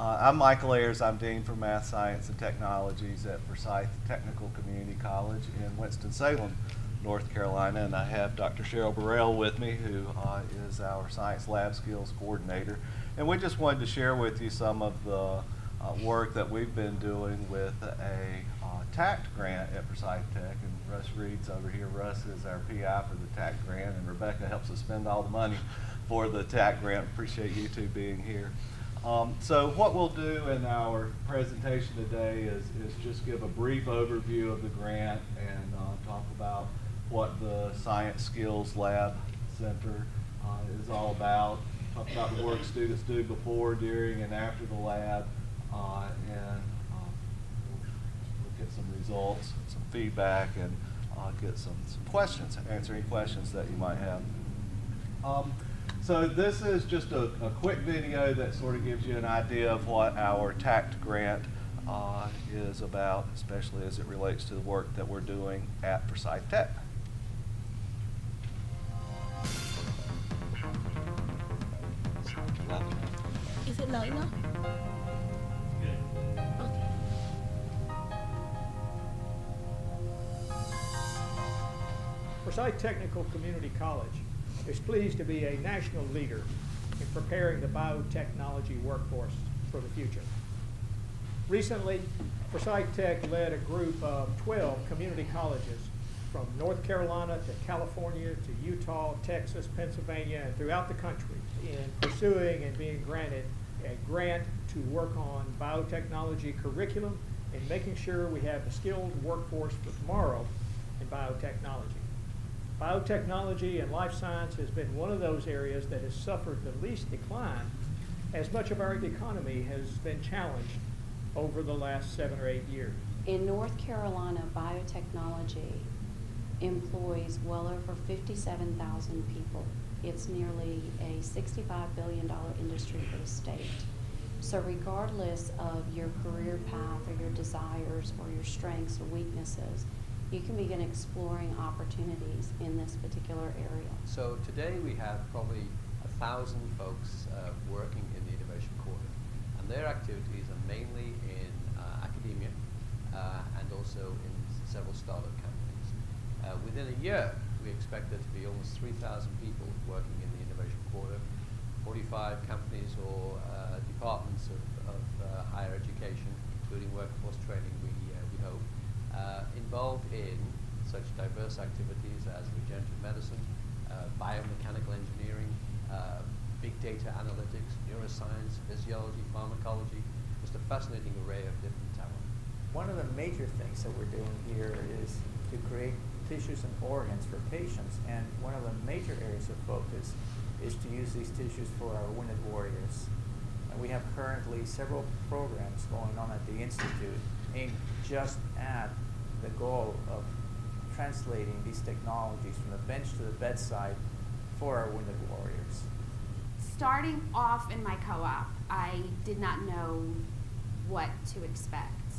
I'm Michael Ayers. I'm Dean for Math, Science, and Technologies at Forsyth Technical Community College in Winston-Salem, North Carolina. And I have Dr. Cheryl Burrell with me, who is our Science Lab Skills Coordinator. And we just wanted to share with you some of the work that we've been doing with a TACT grant at Forsyth Tech. And Russ Reed's over here. Russ is our PI for the TACT grant, and Rebecca helps us spend all the money for the TACT grant. Appreciate you two being here. So what we'll do in our presentation today is just give a brief overview of the grant and talk about what the Science Skills Lab Center is all about, talk about the work students do before, during, and after the lab, and we'll get some results, some feedback, and get some questions, answer any questions that you might have. So this is just a quick video that sort of gives you an idea of what our TACT grant is about, especially as it relates to the work that we're doing at Forsyth Tech. Is it low enough? Okay. Forsyth Technical Community College is pleased to be a national leader in preparing the biotechnology workforce for the future. Recently, Forsyth Tech led a group of 12 community colleges from North Carolina to California to Utah, Texas, Pennsylvania, and throughout the country in pursuing and being granted a grant to work on biotechnology curriculum and making sure we have the skilled workforce for tomorrow in biotechnology. Biotechnology and life science has been one of those areas that has suffered the least decline, as much of our economy has been challenged over the last 7 or 8 years. In North Carolina, biotechnology employs well over 57,000 people. It's nearly a $65 billion industry for the state. So regardless of your career path or your desires or your strengths or weaknesses, you can begin exploring opportunities in this particular area. So today we have probably 1,000 folks working in the Innovation Quarter, and their activities are mainly in academia and also in several startup companies. Within a year, we expect there to be almost 3,000 people working in the Innovation Quarter, 45 companies or departments of higher education, including workforce training, we hope, involved in such diverse activities as regenerative medicine, biomechanical engineering, big data analytics, neuroscience, physiology, pharmacology, just a fascinating array of different talent. One of the major things that we're doing here is to create tissues and organs for patients, and one of the major areas of focus is to use these tissues for our wounded warriors. And we have currently several programs going on at the Institute aimed just at the goal of translating these technologies from the bench to the bedside for our wounded warriors. Starting off in my co-op, I did not know what to expect.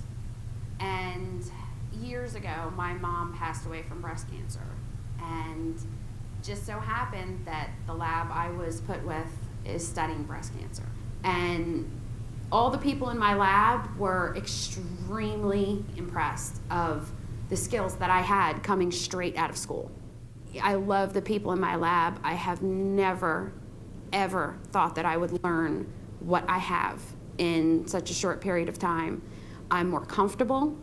And years ago, my mom passed away from breast cancer. And just so happened that the lab I was put with is studying breast cancer. And all the people in my lab were extremely impressed of the skills that I had coming straight out of school. I love the people in my lab. I have never, ever thought that I would learn what I have in such a short period of time. I'm more comfortable.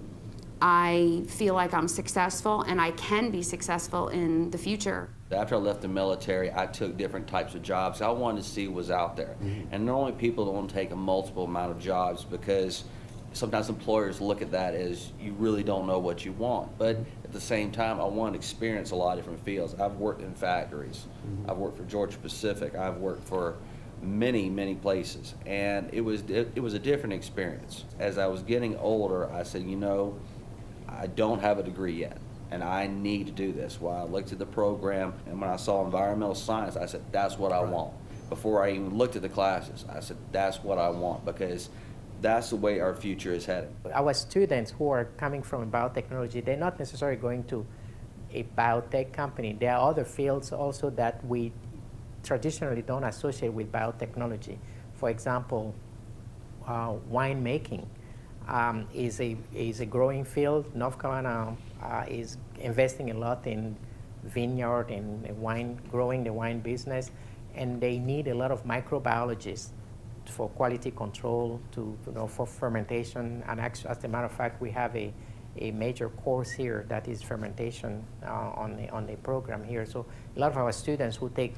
I feel like I'm successful, and I can be successful in the future. After I left the military, I took different types of jobs. I wanted to see what was out there. And normally people don't take a multiple amount of jobs because sometimes employers look at that as you really don't know what you want. But at the same time, I want to experience a lot of different fields. I've worked in factories. I've worked for Georgia Pacific. I've worked for many, many places. And it was a different experience. As I was getting older, I said, you know, I don't have a degree yet, and I need to do this. Well, I looked at the program, and when I saw environmental science, I said, that's what I want. Before I even looked at the classes, I said, that's what I want, because that's the way our future is heading. Our students who are coming from biotechnology, they're not necessarily going to a biotech company. There are other fields also that we traditionally don't associate with biotechnology. For example, wine making is a growing field. North Carolina is investing a lot in vineyard and wine, growing the wine business, and they need a lot of microbiologists for quality control, for fermentation. And actually, as a matter of fact, we have a major course here that is fermentation on the program here. So a lot of our students who take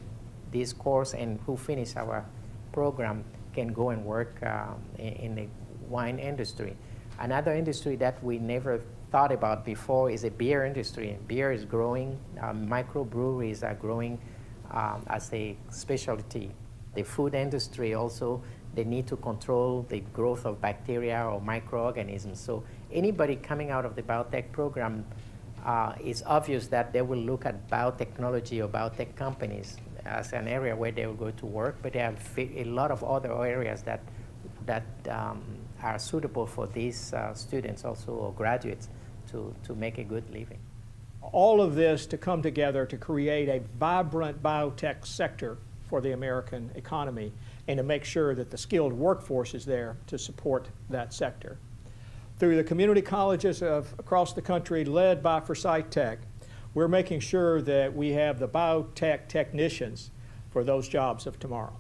this course and who finish our program can go and work in the wine industry. Another industry that we never thought about before is the beer industry. Beer is growing. Microbreweries are growing as a specialty. The food industry also, they need to control the growth of bacteria or microorganisms. So anybody coming out of the biotech program, it's obvious that they will look at biotechnology or biotech companies as an area where they will go to work, but they have a lot of other areas that are suitable for these students also, or graduates, to make a good living. All of this to come together to create a vibrant biotech sector for the American economy and to make sure that the skilled workforce is there to support that sector. Through the community colleges across the country led by HI-TEC, we're making sure that we have the biotech technicians for those jobs of tomorrow.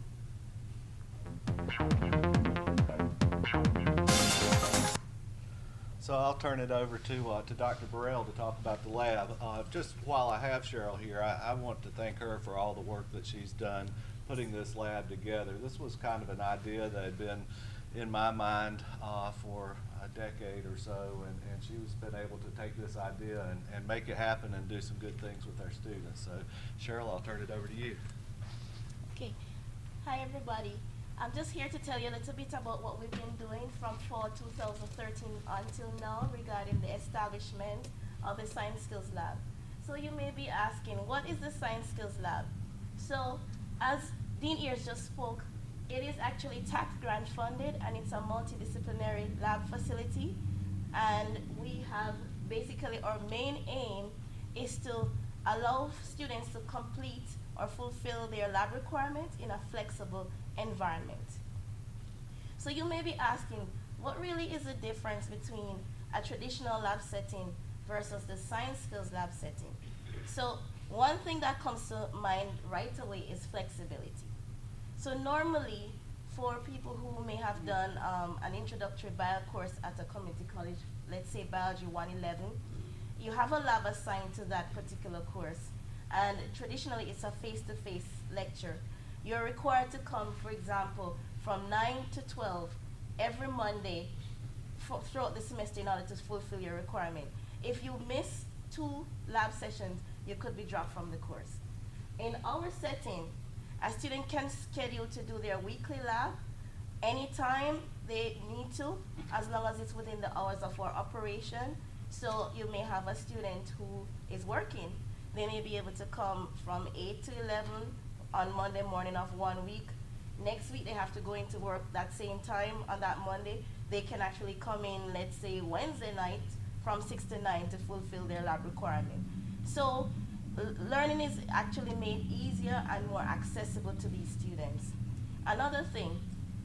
So I'll turn it over to Dr. Burrell to talk about the lab. Just while I have Cheryl here, I want to thank her for all the work that she's done putting this lab together. This was kind of an idea that had been in my mind for a decade or so, and she's been able to take this idea and make it happen and do some good things with our students. So Cheryl, I'll turn it over to you. Okay. Hi, everybody. I'm just here to tell you a little bit about what we've been doing from fall 2013 until now regarding the establishment of the Science Skills Lab. So you may be asking, what is the Science Skills Lab? So as Dean Ears just spoke, it is actually tax grant funded, and it's a multidisciplinary lab facility. And we have basically, our main aim is to allow students to complete or fulfill their lab requirements in a flexible environment. So you may be asking, what really is the difference between a traditional lab setting versus the Science Skills Lab setting? So one thing that comes to mind right away is flexibility. So normally, for people who may have done an introductory bio course at a community college, let's say Biology 111, you have a lab assigned to that particular course. And traditionally, it's a face-to-face lecture. You're required to come, for example, from 9 to 12 every Monday throughout the semester in order to fulfill your requirement. If you miss 2 lab sessions, you could be dropped from the course. In our setting, a student can schedule to do their weekly lab anytime they need to, as long as it's within the hours of our operation. So you may have a student who is working. They may be able to come from 8 to 11 on Monday morning of one week. Next week, they have to go into work that same time on that Monday. They can actually come in, let's say, Wednesday night from 6 to 9 to fulfill their lab requirement. So learning is actually made easier and more accessible to these students. Another thing,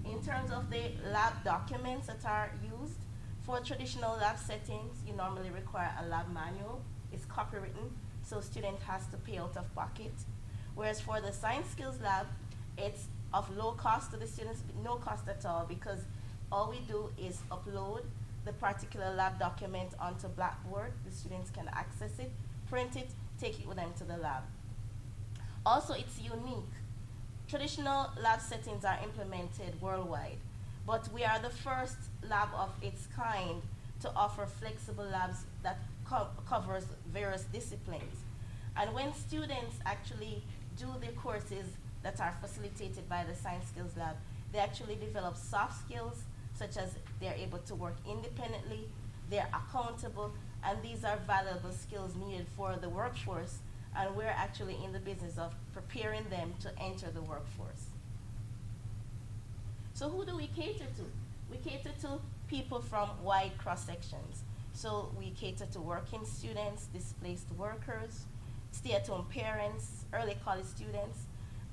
in terms of the lab documents that are used, for traditional lab settings, you normally require a lab manual. It's copywritten, so student has to pay out of pocket. Whereas for the Science Skills Lab, it's of low cost to the students, no cost at all, because all we do is upload the particular lab document onto Blackboard. The students can access it, print it, take it with them to the lab. Also, it's unique. Traditional lab settings are implemented worldwide, but we are the first lab of its kind to offer flexible labs that covers various disciplines. And when students actually do the courses that are facilitated by the Science Skills Lab, they actually develop soft skills, such as they're able to work independently, they're accountable, and these are valuable skills needed for the workforce, and we're actually in the business of preparing them to enter the workforce. So who do we cater to? We cater to people from wide cross-sections. So we cater to working students, displaced workers, stay-at-home parents, early college students,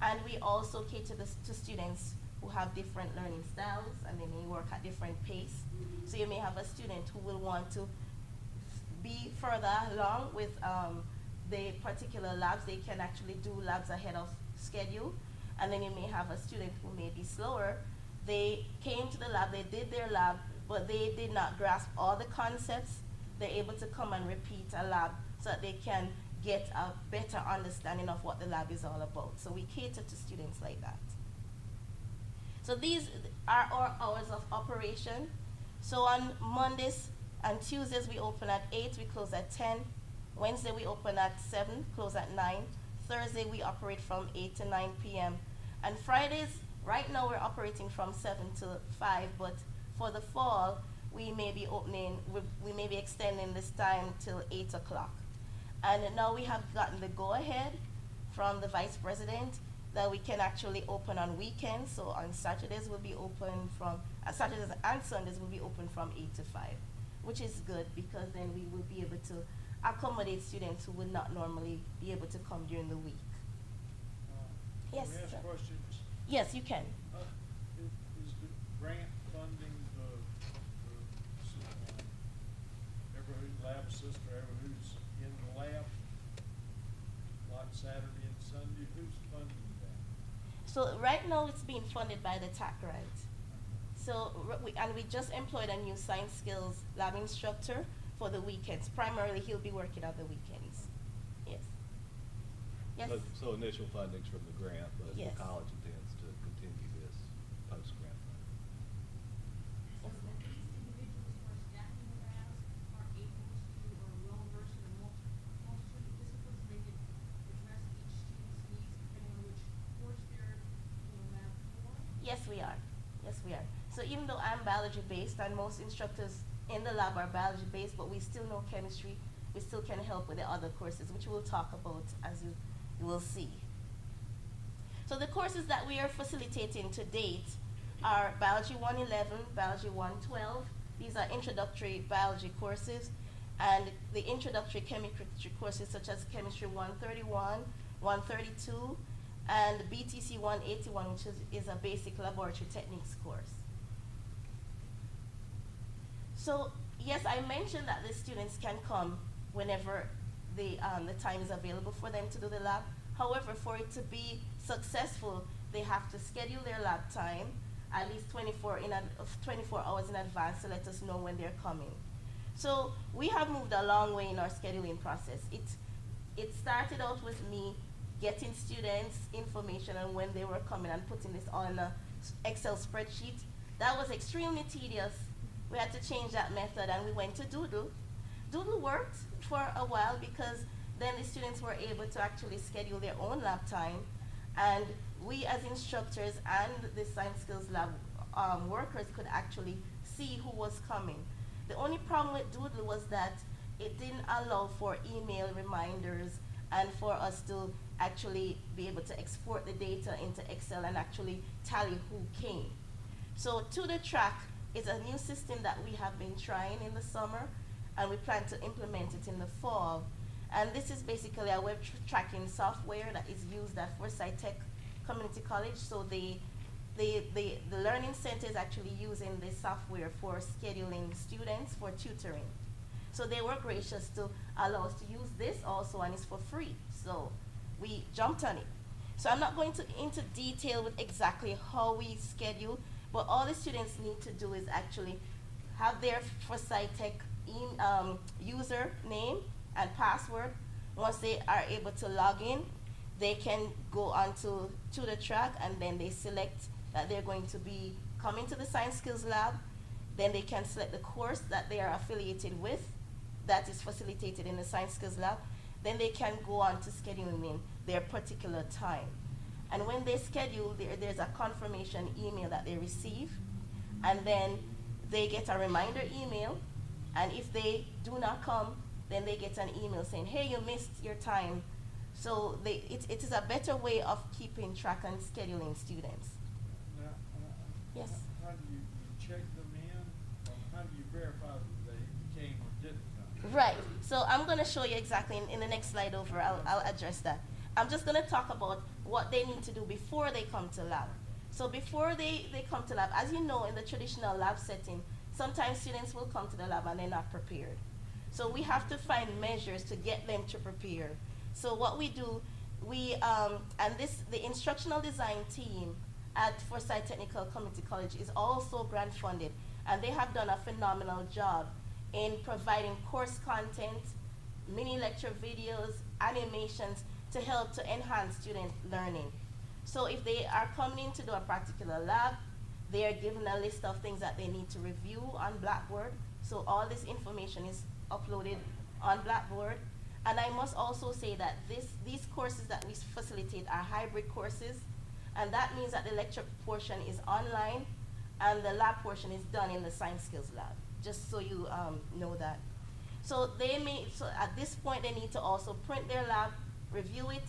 and we also cater to students who have different learning styles and they may work at different pace. So you may have a student who will want to be further along with the particular labs. They can actually do labs ahead of schedule. And then you may have a student who may be slower. They came to the lab, they did their lab, but they did not grasp all the concepts. They're able to come and repeat a lab so that they can get a better understanding of what the lab is all about. So we cater to students like that. So these are our hours of operation. So on Mondays and Tuesdays we open at 8, we close at 10. Wednesday we open at 7, close at 9. Thursday we operate from 8 to 9 p.m. And Fridays, right now we're operating from 7 to 5, but for the fall, we may be opening, we may be extending this time till 8 o'clock. And now we have gotten the go-ahead from the Vice President that we can actually open on weekends. So on Saturdays we'll be open from, Saturdays and Sundays will be open from 8 to 5, which is good because then we will be able to accommodate students who would not normally be able to come during the week. Yes, Can we sir. ask questions? Yes, you can. Is the grant funding every who's lab assistant, or every who's in the lab, like Saturday and Sunday, who's funding that? So right now it's being funded by the TAC grant. So we just employed a new science skills lab instructor for the weekends. Primarily he'll be working on the weekends. Yes. Yes. So initial funding's from the grant, but Yes. the college intends to continue this post-grant funding. Yes, ma'am. These individuals who are staffing the labs are able to, or well versed in a multitude of disciplines. They can address each student's needs depending on which course they're in the lab for. Yes, we are. Yes, we are. So even though I'm biology based and most instructors in the lab are biology based, but we still know chemistry, we still can help with the other courses, which we'll talk about as you will see. So the courses that we are facilitating to date are Biology 111, Biology 112. These are introductory biology courses, and the introductory chemistry courses such as Chemistry 131, 132, and BTC 181, which is a basic laboratory techniques course. So yes, I mentioned that the students can come whenever the time is available for them to do the lab. However, for it to be successful, they have to schedule their lab time at least 24 hours in advance to let us know when they're coming. So we have moved a long way in our scheduling process. It started out with me getting students information on when they were coming and putting this on an Excel spreadsheet. That was extremely tedious. We had to change that method and we went to Doodle. Doodle worked for a while because then the students were able to actually schedule their own lab time, and we as instructors and the science skills lab workers could actually see who was coming. The only problem with Doodle was that it didn't allow for email reminders and for us to actually be able to export the data into Excel and actually tally who came. So To the Track is a new system that we have been trying in the summer, and we plan to implement it in the fall. And this is basically a web tracking software that is used at HI-TEC Community College. So the Learning Center is actually using this software for scheduling students for tutoring. So they were gracious to allow us to use this also, and it's for free. So we jumped on it. So I'm not going into detail with exactly how we schedule, but all the students need to do is actually have their HI-TEC username and password. Once they are able to log in, they can go on to the track, and then they select that they're going to be coming to the Science Skills Lab. Then they can select the course that they are affiliated with that is facilitated in the Science Skills Lab. Then they can go on to scheduling in their particular time. And when they schedule, there's a confirmation email that they receive, and then they get a reminder email, and if they do not come, then they get an email saying, hey, you missed your time. So it is a better way of keeping track and scheduling students. Now, Yes. How do you check them in, or how do you verify that they came or didn't come? Right. So I'm going to show you exactly in the next slide over. I'll address that. I'm just going to talk about what they need to do before they come to lab. So before they come to lab, as you know, in the traditional lab setting, sometimes students will come to the lab and they're not prepared. So we have to find measures to get them to prepare. So what we do, the instructional design team at Forsyth Technical Community College is also grant funded, and they have done a phenomenal job in providing course content, mini lecture videos, animations to help to enhance student learning. So if they are coming in to do a particular lab, they are given a list of things that they need to review on Blackboard. So all this information is uploaded on Blackboard. And I must also say that these courses that we facilitate are hybrid courses, and that means that the lecture portion is online and the lab portion is done in the science skills lab, just so you know that. So at this point they need to also print their lab, review it,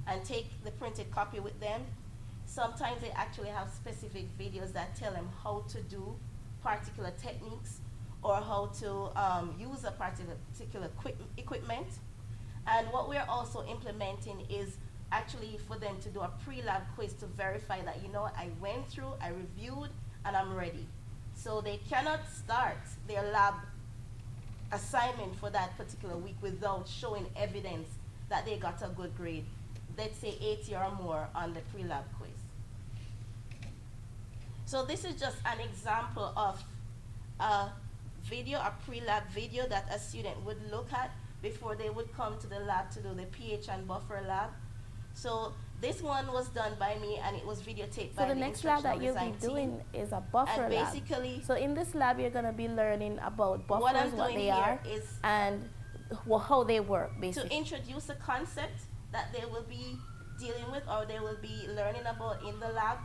and take the printed copy with them. Sometimes they actually have specific videos that tell them how to do particular techniques or how to use a particular equipment. And what we're also implementing is actually for them to do a pre-lab quiz to verify that, you know, I went through, I reviewed, and I'm ready. So they cannot start their lab assignment for that particular week without showing evidence that they got a good grade, let's say 80 or more on the pre-lab quiz. So this is just an example of a video, a pre-lab video that a student would look at before they would come to the lab to do the pH and buffer lab. So this one was done by me, and it was videotaped by So the the next lab that instructional you'll be design doing team. is a buffer And lab. basically, So in this lab, you're going to be learning about buffers, what I'm what doing they here are, is and how they work, to basically. introduce a concept that they will be dealing with or they will be learning about in the lab.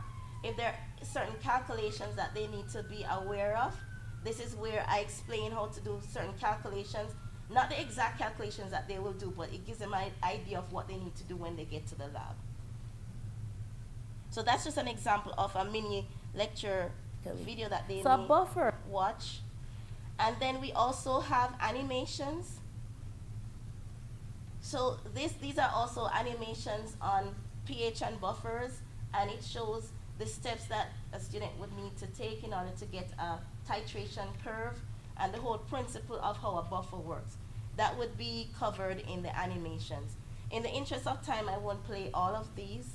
If there are certain calculations that they need to be aware of, this is where I explain how to do certain calculations. Not the exact calculations that they will do, but it gives them an idea of what they need to do when they get to the lab. So that's just an example of a mini lecture video that they So a may buffer. watch. And then we also have animations. So these are also animations on pH and buffers, and it shows the steps that a student would need to take in order to get a titration curve and the whole principle of how a buffer works. That would be covered in the animations. In the interest of time, I won't play all of these.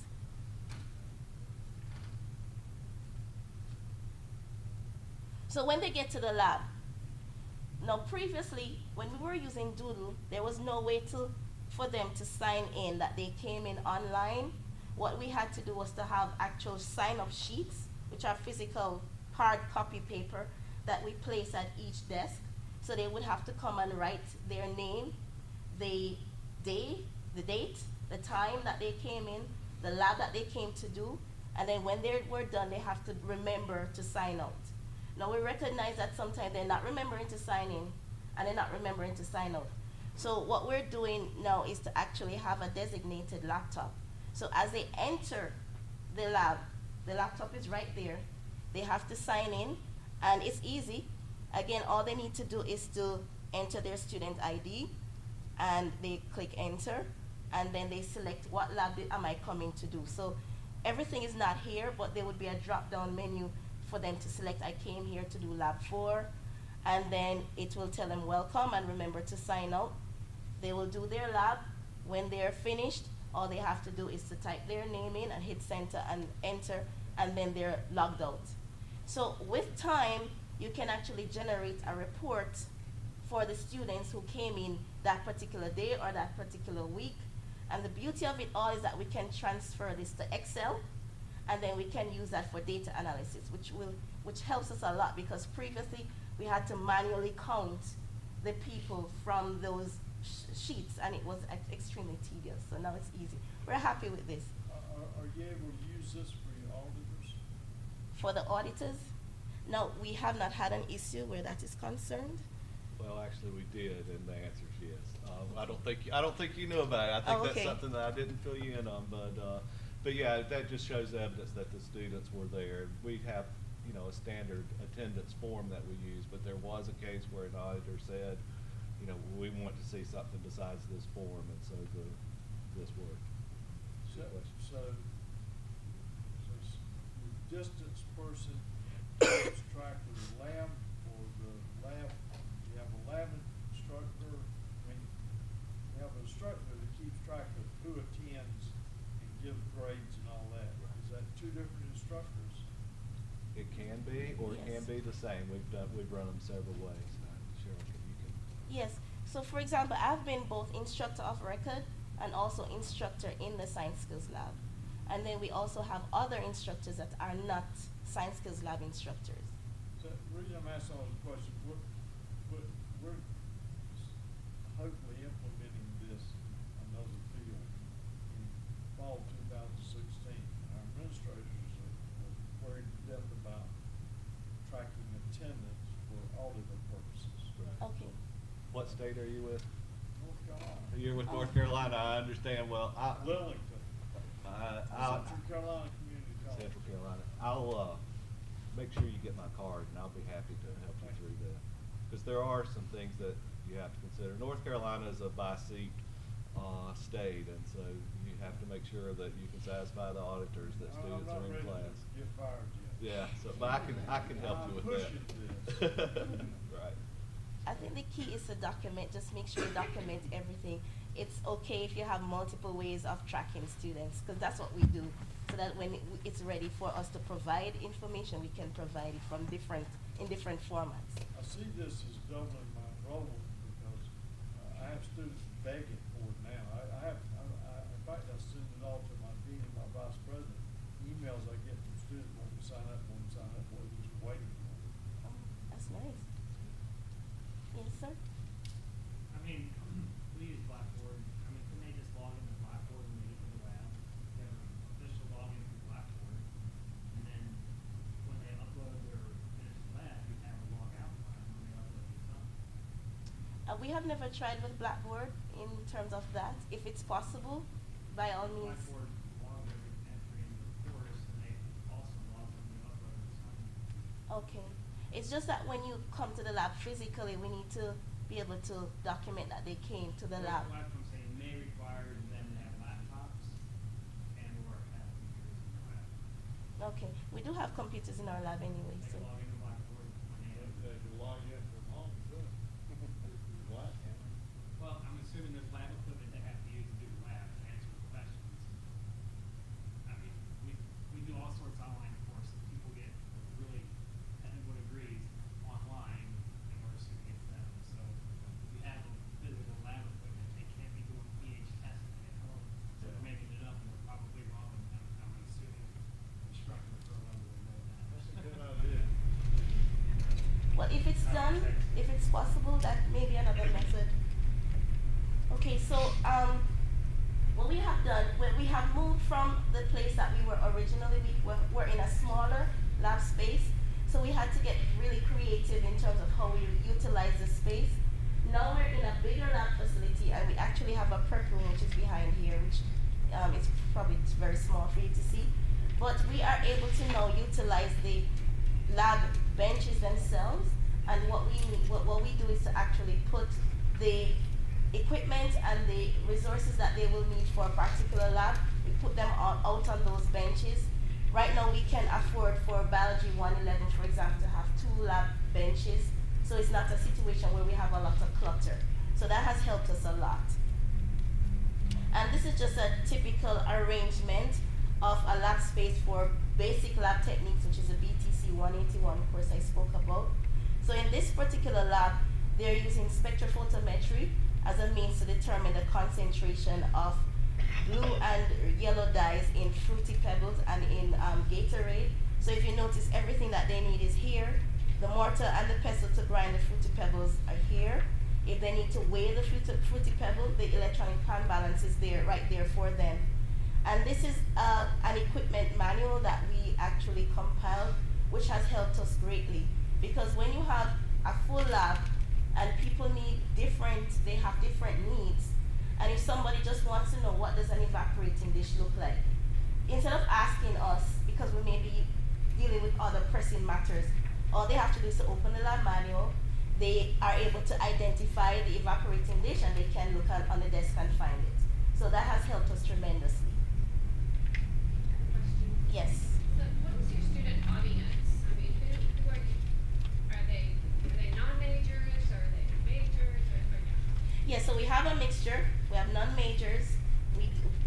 So when they get to the lab, now previously, when we were using Doodle, there was no way for them to sign in, that they came in online. What we had to do was to have actual sign-up sheets, which are physical hard copy paper that we place at each desk. So they would have to come and write their name, the day, the date, the time that they came in, the lab that they came to do, and then when they were done, they have to remember to sign out. Now we recognize that sometimes they're not remembering to sign in and they're not remembering to sign out. So what we're doing now is to actually have a designated laptop. So as they enter the lab, the laptop is right there. They have to sign in, and it's easy. Again, all they need to do is to enter their student ID, and they click enter, and then they select what lab am I coming to do. So everything is not here, but there would be a drop-down menu for them to select, I came here to do lab 4, and then it will tell them welcome and remember to sign out. They will do their lab. When they're finished, all they have to do is to type their name in and hit center and enter, and then they're logged out. So with time, you can actually generate a report for the students who came in that particular day or that particular week. And the beauty of it all is that we can transfer this to Excel, and then we can use that for data analysis, which helps us a lot, because previously we had to manually count the people from those sheets, and it was extremely tedious. So now it's easy. We're happy with this. Are you able to use this for your auditors? For the auditors, no, we have not had an issue where that is concerned. Well, actually, we did, and the answer is yes. I don't think you knew about it. I think Oh, okay. that's something that I didn't fill you in on, but yeah, that just shows evidence that the students were there. We have, a standard attendance form that we use, but there was a case where an auditor said, we want to see something besides this form, and so this worked. So Good question. your distance person keeps track of the lab, or the lab, you have a lab instructor, I mean, you have an instructor that keeps track of who attends and gives grades and all that. Is that two different instructors? It can be, or it can Yes. be the same. We've run them several ways. Cheryl, you can. Yes. So for example, I've been both instructor of record and also instructor in the Science Skills Lab. And then we also have other instructors that are not Science Skills Lab instructors. So the reason I'm asking all these questions, we're hopefully implementing this in another field in fall 2016. Our administrators are worried to death about tracking attendance for auditor purposes. Okay. What state are you with? North Carolina. You're with North Carolina. I understand. Well, Lillington. I'll Central Carolina Community College. Central Carolina. I'll make sure you get my card, and I'll be happy to help you through that. Because there are some things that you have to consider. North Carolina is a by-seat state, and so you have to make sure that you can satisfy the auditors that students are in I'm not ready class. to get fired yet. Yeah, so but I can help you with that. I'm pushing this. Right. I think the key is to document, just make sure you document everything. It's okay if you have multiple ways of tracking students, because that's what we do, so that when it's ready for us to provide information, we can provide it from in different formats. I see this as doubling my enrollment because I have students begging for it now. In fact, I send it all to my dean and my vice president. Emails I get from students wanting to sign up, they're just waiting for it. That's nice. Yes, sir? I mean, we use Blackboard. I mean, can they just log into Blackboard when they get to the lab? They have an official login through Blackboard. And then when they upload their finished lab, you have a log out time when they upload the stuff. We have never tried with Blackboard in terms of that. If it's possible, by all means. Blackboard logs every entry in the course, and they also log when they upload the assignment. Okay. It's just that when you come to the lab physically, we need to be able to document that they came to the lab. What I'm saying may require them to have laptops and or have computers in the lab. Okay. We do have computers in our lab anyway, They so. can log into Blackboard when they have. They can log in from home, too. What? Well, I'm assuming there's lab equipment they have to use to do the lab and answer the questions. I mean, we do all sorts of online courses. People get really technical degrees online, and we're assuming it's them. So if you have a physical lab equipment, they can't be doing pH testing at home. So they're making it up, and they're probably wrong. And I'm assuming instructors are level to know that. That's a good idea. Well, if it's done, if it's possible, that may be another method. Okay, so what we have done, when we have moved from the place that we were originally, we're in a smaller lab space, so we had to get really creative in terms of how we utilize the space. Now we're in a bigger lab facility, and we actually have a prep room which is behind here, which it's probably very small for you to see. But we are able to now utilize the lab benches themselves, and what we do is to actually put the equipment and the resources that they will need for a particular lab, we put them out on those benches. Right now we can afford for Biology 111, for example, to have 2 lab benches, so it's not a situation where we have a lot of clutter. So that has helped us a lot. And this is just a typical arrangement of a lab space for basic lab techniques, which is a BTC 181 course I spoke about. So in this particular lab, they're using spectrophotometry as a means to determine the concentration of blue and yellow dyes in Fruity Pebbles and in Gatorade. So if you notice, everything that they need is here. The mortar and the pestle to grind the Fruity Pebbles are here. If they need to weigh the Fruity Pebble, the electronic pan balance is there, right there for them. And this is an equipment manual that we actually compiled, which has helped us greatly. Because when you have a full lab and people they have different needs, and if somebody just wants to know what does an evaporating dish look like, instead of asking us, because we may be dealing with other pressing matters, all they have to do is to open the lab manual. They are able to identify the evaporating dish, and they can look on the desk and find it. So that has helped us tremendously. Question. Yes. So what is your student a mixture. We have non-majors,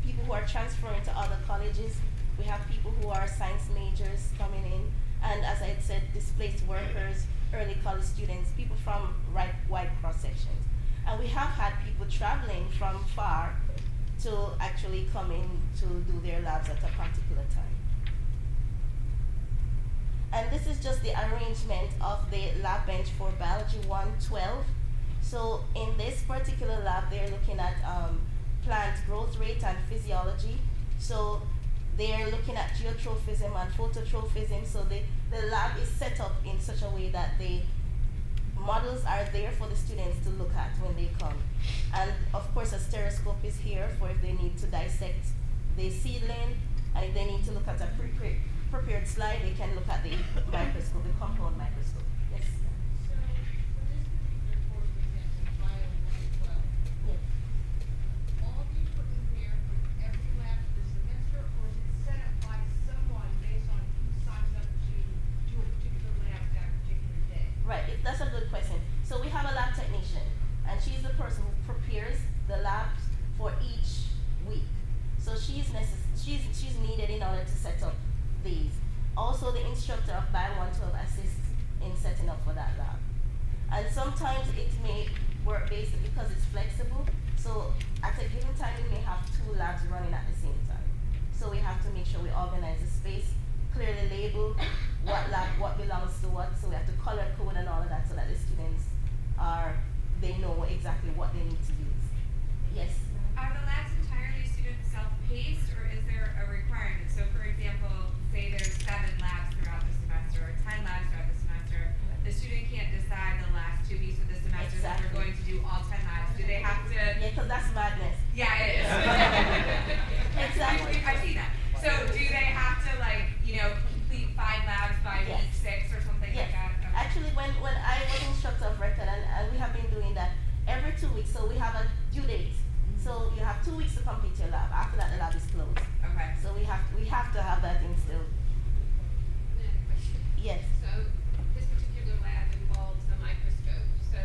people who are transferring to other colleges. We have people who are science majors coming in, and as I had said, displaced workers, early college students, people from wide cross sections. And we have had people traveling from far to actually come in to do their labs at a particular time. And this is just the arrangement of the lab bench for Biology 112. So in this particular lab, they're looking at plant growth rate and physiology. So they're looking at geotrophism and phototrophism. So the lab is set up in such a way that the models are there for the students to look at when they come. And of course, a stereoscope is here for if they need to dissect the seedling, and if they need to look at a prepared slide, they can look at the microscope, the compound microscope. Yes? So, for this particular course, for example, Bio 112, Yes. all of these were in there for every lab for the semester, or is it set up by someone based on who signs up to do a particular lab that particular day? Right, that's a good question. So we have a lab technician, and she's the person who prepares the labs for each week. So she's needed in order to set up these. Also, the instructor of Bio 112 assists in setting up for that lab. And sometimes it may work based because it's flexible. So at a given time, we may have 2 labs running at the same time. So we have to make sure we organize the space, clearly label what lab, what belongs to what. So we have to color code and all of that so that the students they know exactly what they need to use. Yes? Are the labs entirely student self-paced, or is there a requirement? So for example, say there's 7 labs throughout the semester, or 10 labs throughout the semester. The student can't decide the last 2 weeks of the semester that we're going to do all 10 labs. Do they have to? Yeah, because that's madness. Yeah, it is. Exactly. I see that. So do they have to complete 5 labs by Yes. week 6 or something Yes. like that? Okay. Actually, when I was instructor of record, and we have been doing that every 2 weeks, so we have a due date. So you have 2 weeks to complete your lab. After that, the lab is closed. Okay. So we have to have that instilled. And then a question. Yes. So, this particular lab involves a microscope. So,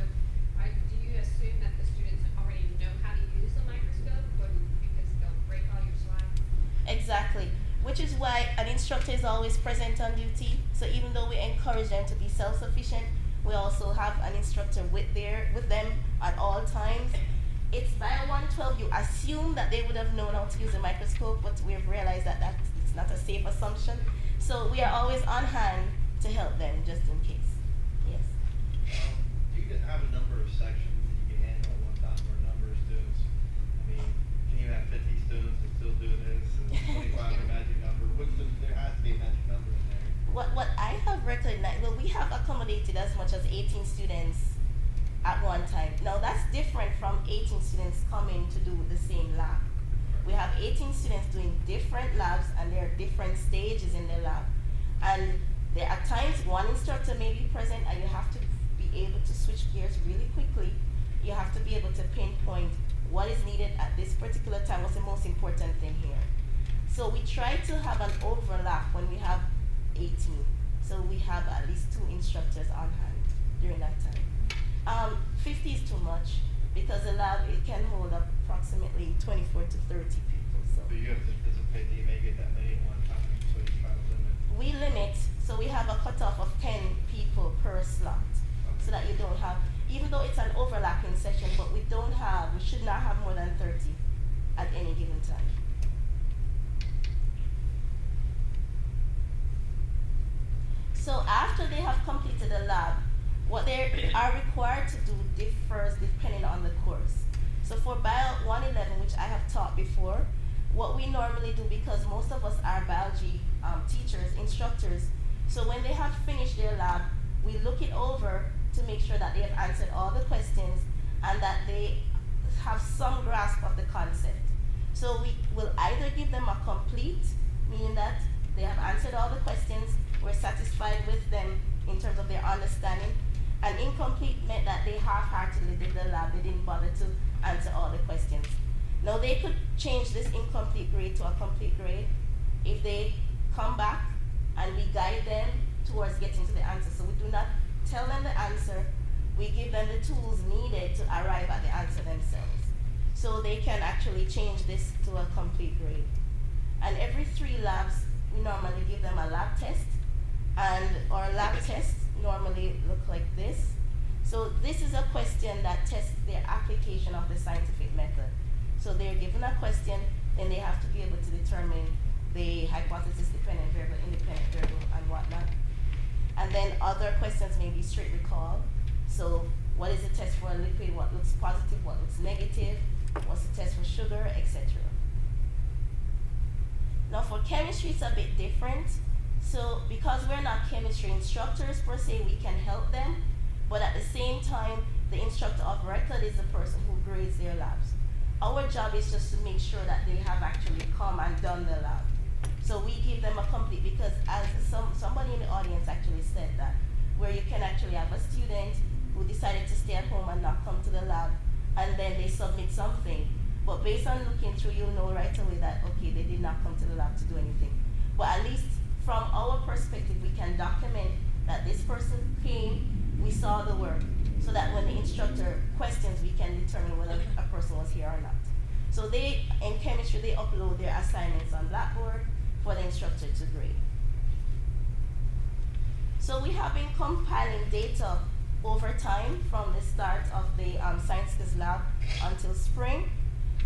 do you assume that the students already know how to use the microscope, or because they'll break all your slides? Exactly. Which is why an instructor is always present on duty. So even though we encourage them to be self-sufficient, we also have an instructor with them at all times. It's Bio 112, you assume that they would have known how to use a microscope, but we've realized that that's not a safe assumption. So we are always on hand to help them, just in case. Yes. Do you have a number of sections that you can handle at one time, or a number of students? I mean, can you have 50 students and still do this, and 25 a magic number? There has to be a magic number in there. What I have recognized, well, we have accommodated as much as 18 students at one time. Now that's different from 18 students coming to do the same lab. We have 18 students doing different labs, and there are different stages in the lab. And there are times one instructor may be present, and you have to be able to switch gears really quickly. You have to be able to pinpoint what is needed at this particular time, what's the most important thing here. So we try to have an overlap when we have 18. So we have at least 2 instructors on hand during that time. 50 is too much because the lab, it can hold up approximately 24 to 30 people. So But you have to anticipate that you may get that many at one time, so you try to limit. we limit, so we have a cutoff of 10 people per slot, so that you don't have, even though it's an overlapping session, but we should not have more than 30 at any given time. So after they have completed the lab, what they are required to do differs depending on the course. So for Bio 111, which I have taught before, what we normally do, because most of us are biology teachers, instructors, so when they have finished their lab, we look it over to make sure that they have answered all the questions and that they have some grasp of the concept. So we will either give them a complete, meaning that they have answered all the questions, we're satisfied with them in terms of their understanding, and incomplete meant that they half-heartedly did the lab, they didn't bother to answer all the questions. Now they could change this incomplete grade to a complete grade if they come back and we guide them towards getting to the answer. So we do not tell them the answer, we give them the tools needed to arrive at the answer themselves. So they can actually change this to a complete grade. And every 3 labs, we normally give them a lab test, and our lab tests normally look like this. So this is a question that tests their application of the scientific method. So they're given a question, then they have to be able to determine the hypothesis dependent variable, independent variable, and whatnot. And then other questions may be straight recall. So what is the test for a liquid? What looks positive? What looks negative? What's the test for sugar, etc. Now for chemistry, it's a bit different. So because we're not chemistry instructors per se, we can help them, but at the same time, the instructor of record is the person who grades their labs. Our job is just to make sure that they have actually come and done the lab. So we give them a complete, because as somebody in the audience actually said that, where you can actually have a student who decided to stay at home and not come to the lab, and then they submit something. But based on looking through, you'll know right away that, okay, they did not come to the lab to do anything. But at least from our perspective, we can document that this person came, we saw the work, so that when the instructor questions, we can determine whether a person was here or not. So they, in chemistry, they upload their assignments on Blackboard for the instructor to grade. So we have been compiling data over time from the start of the Science Skills Lab until spring.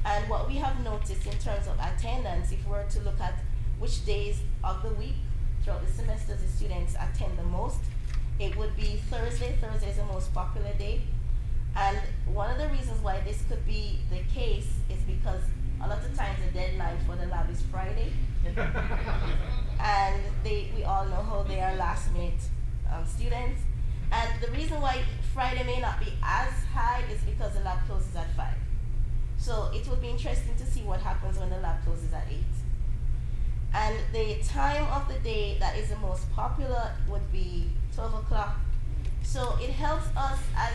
And what we have noticed in terms of attendance, if we were to look at which days of the week throughout the semester the students attend the most, it would be Thursday. Thursday is the most popular day. And one of the reasons why this could be the case is because a lot of times the deadline for the lab is Friday. And we all know how they are last minute students. And the reason why Friday may not be as high is because the lab closes at 5. So it will be interesting to see what happens when the lab closes at 8. And the time of the day that is the most popular would be 12 o'clock. So it helps us as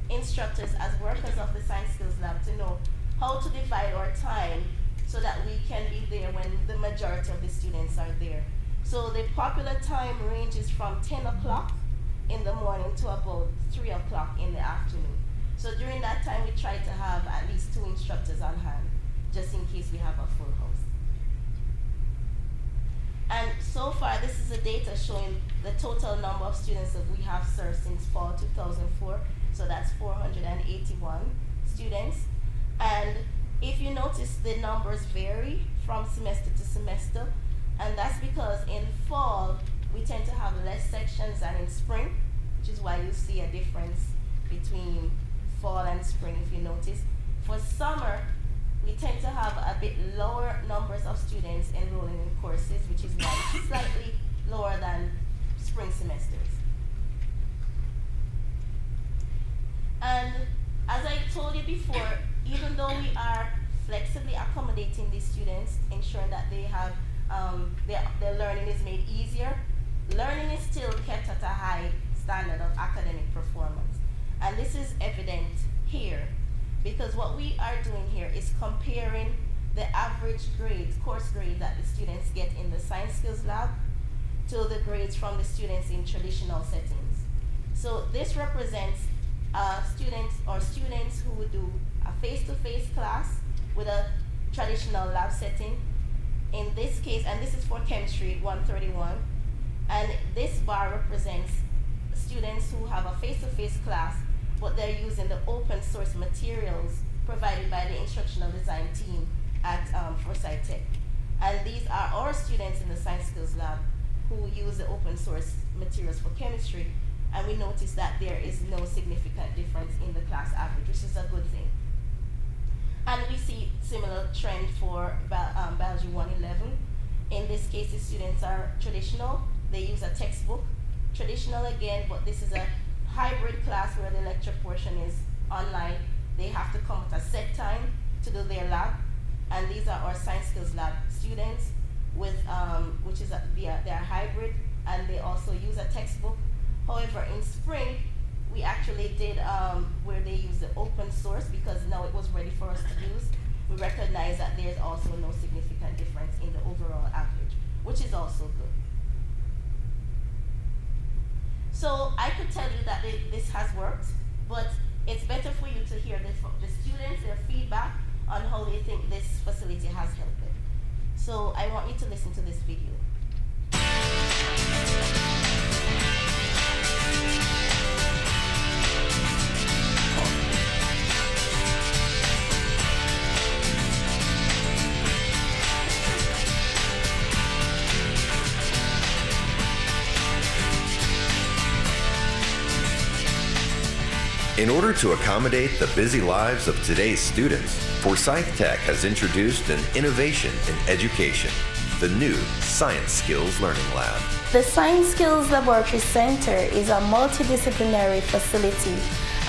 instructors, as workers of the Science Skills Lab, to know how to divide our time so that we can be there when the majority of the students are there. So the popular time ranges from 10 o'clock in the morning to about 3 o'clock in the afternoon. So during that time, we try to have at least 2 instructors on hand, just in case we have a full house. And so far, this is the data showing the total number of students that we have served since fall 2004. So that's 481 students. And if you notice, the numbers vary from semester to semester. And that's because in fall, we tend to have less sections than in spring, which is why you see a difference between fall and spring, if you notice. For summer, we tend to have a bit lower numbers of students enrolling in courses, which is why it's slightly lower than spring semesters. And as I told you before, even though we are flexibly accommodating these students, ensuring that they have their learning is made easier, learning is still kept at a high standard of academic performance. And this is evident here, because what we are doing here is comparing the average grades, course grades that the students get in the Science Skills Lab to the grades from the students in traditional settings. So this represents students who would do a face-to-face class with a traditional lab setting. In this case, and this is for chemistry, 131, and this bar represents students who have a face-to-face class, but they're using the open source materials provided by the instructional design team at HI-TEC. And these are our students in the Science Skills Lab who use the open source materials for chemistry, and we notice that there is no significant difference in the class average, which is a good thing. And we see similar trend for Biology 111. In this case, the students are traditional. They use a textbook. Traditional again, but this is a hybrid class where the lecture portion is online. They have to come at a set time to do their lab. And these are our Science Skills Lab students, with which is they are hybrid, and they also use a textbook. However, in spring, we actually did where they use the open source, because now it was ready for us to use. We recognize that there's also no significant difference in the overall average, which is also good. So I could tell you that this has worked, but it's better for you to hear the students, their feedback on how they think this facility has helped them. So I want you to listen to this video. In order to accommodate the busy lives of today's students, Forsyth Tech has introduced an innovation in education, the new Science Skills Learning Lab. The Science Skills Laboratory Center is a multidisciplinary facility,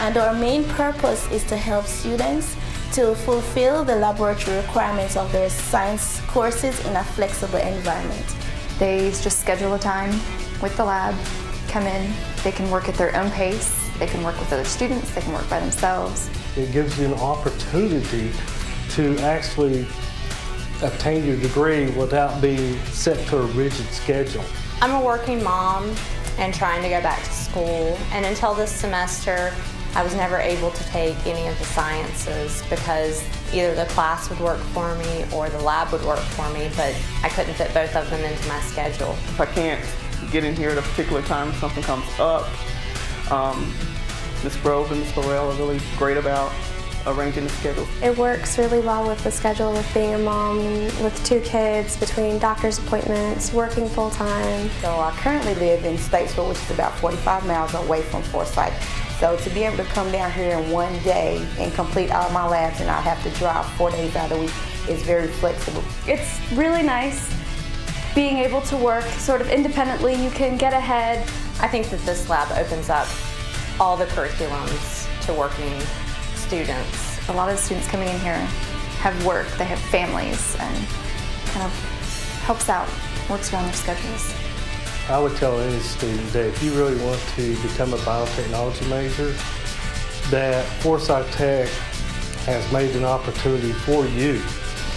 and our main purpose is to help students to fulfill the laboratory requirements of their science courses in a flexible environment. They just schedule a time with the lab, come in, they can work at their own pace, they can work with other students, they can work by themselves. It gives you an opportunity to actually obtain your degree without being set to a rigid schedule. I'm a working mom and trying to go back to school, and until this semester I was never able to take any of the sciences because either the class would work for me or the lab would work for me, but I couldn't fit both of them into my schedule. If I can't get in here at a particular time, something comes up, Ms. Grove and Ms. Burrell are really great about arranging the schedule. It works really well with the schedule with being a mom with 2 kids, between doctor's appointments, working full time. So I currently live in Statesville, which is about 45 miles away from Forsyth. So to be able to come down here in one day and complete all my labs and not have to drive 4 days out of the week is very flexible. It's really nice being able to work sort of independently. You can get ahead. I think that this lab opens up all the curriculums to working students. A lot of the students coming in here have work, they have families, and kind of helps out, works around their schedules. I would tell any student that if you really want to become a biotechnology major, that Forsyth Tech has made an opportunity for you.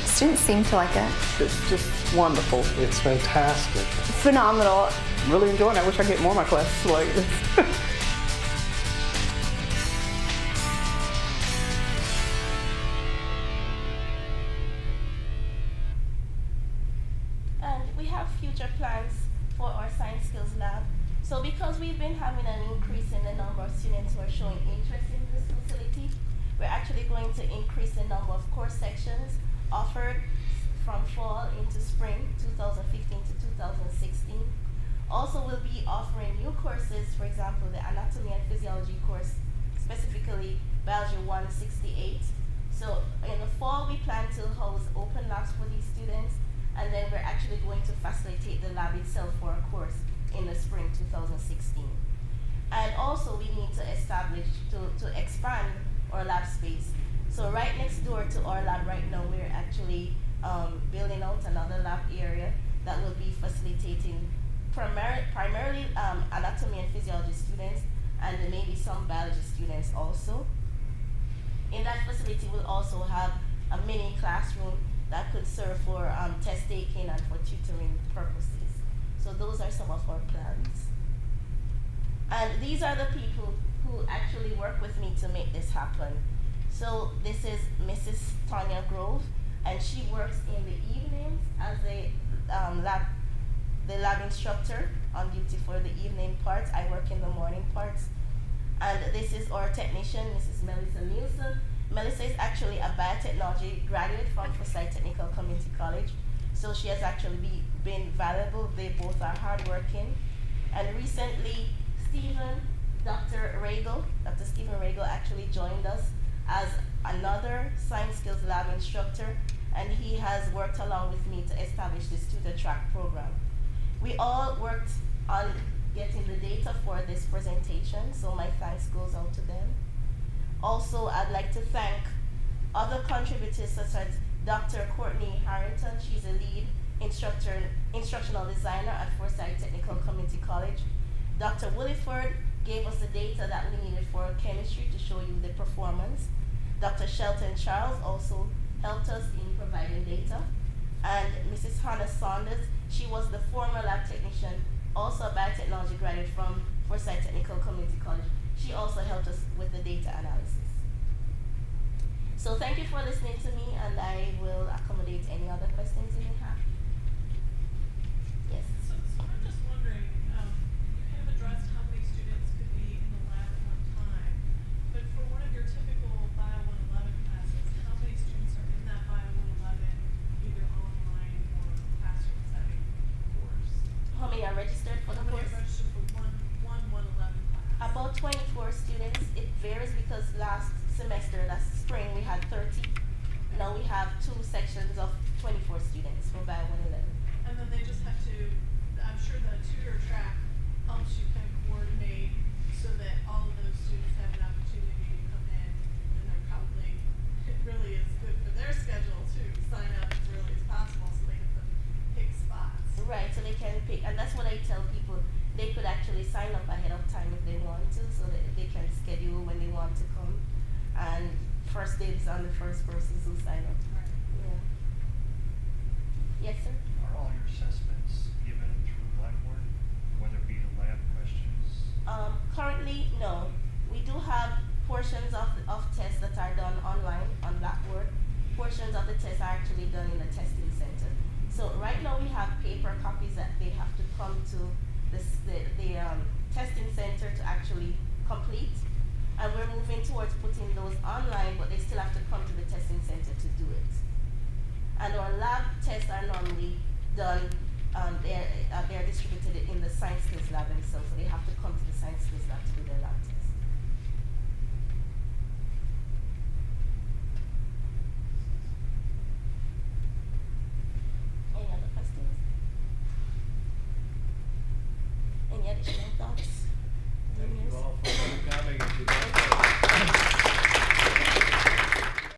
Students seem to like it. It's just wonderful. It's fantastic. Phenomenal. I'm really enjoying it. I wish I could get more of my classes like this. And we have future plans for our Science Skills Lab. So because we've been having an increase in the number of students who are showing interest in this facility, we're actually going to increase the number of course sections offered from fall into spring 2015 to 2016. Also, we'll be offering new courses, for example, the Anatomy and Physiology course, specifically Biology 168. So in the fall, we plan to host open labs for these students, and then we're actually going to facilitate the lab itself for a course in the spring 2016. And also, we need to establish, to expand our lab space. So right next door to our lab right now, we're actually building out another lab area that will be facilitating primarily anatomy and physiology students, and then maybe some biology students also. In that facility, we'll also have a mini classroom that could serve for test taking and for tutoring purposes. So those are some of our plans. And these are the people who actually work with me to make this happen. So this is Mrs. Tanya Grove, and she works in the evenings as a lab instructor on duty for the evening parts. I work in the morning parts. And this is our technician, Mrs. Melissa Nielsen. Melissa is actually a biotechnology graduate from Forsyth Technical Community College. So she has actually been valuable. They both are hardworking. And recently, Dr. Stephen Regal actually joined us as another Science Skills Lab instructor, and he has worked along with me to establish this tutor track program. We all worked on getting the data for this presentation, so my thanks goes out to them. Also, I'd like to thank other contributors such as Dr. Courtney Harrington. She's a lead instructional designer at Forsyth Technical Community College. Dr. Williford gave us the data that we needed for chemistry to show you the performance. Dr. Shelton Charles also helped us in providing data. And Mrs. Hannah Saunders, she was the former lab technician, also a biotechnology graduate from Forsyth Technical Community College. She also helped us with the data analysis. So thank you for listening to me, and I will accommodate any other questions you may have. Yes. So I'm just wondering, you kind of addressed how many students could be in the lab at one time, but for one of your typical Bio 111 classes, how many students are in that Bio 111, either online or classroom setting course? How many are registered for the How many course? are registered for one 111 class? About 24 students. It varies because last semester, last spring, we had 30. Now we have 2 sections of 24 students for Bio 111. And then they just have to, I'm sure the tutor track helps you kind of coordinate so that all of those students have an opportunity to come in, and they're probably, it really is good for their schedule to sign up as early as possible so they can pick spots. Right, so they can pick, and that's what I tell people. They could actually sign up ahead of time if they want to, so that they can schedule when they want to come. And first dibs on the first persons who sign up. Right. Yeah. Yes, sir? Are all your assessments given through Blackboard, whether it be the lab questions? Currently, no. We do have portions of tests that are done online on Blackboard. Portions of the tests are actually done in the testing center. So right now we have paper copies that they have to come to the testing center to actually complete. And we're moving towards putting those online, but they still have to come to the testing center to do it. And our lab tests are normally done, they're distributed in the science skills lab themselves, so they have to come to the science skills lab to do their lab tests.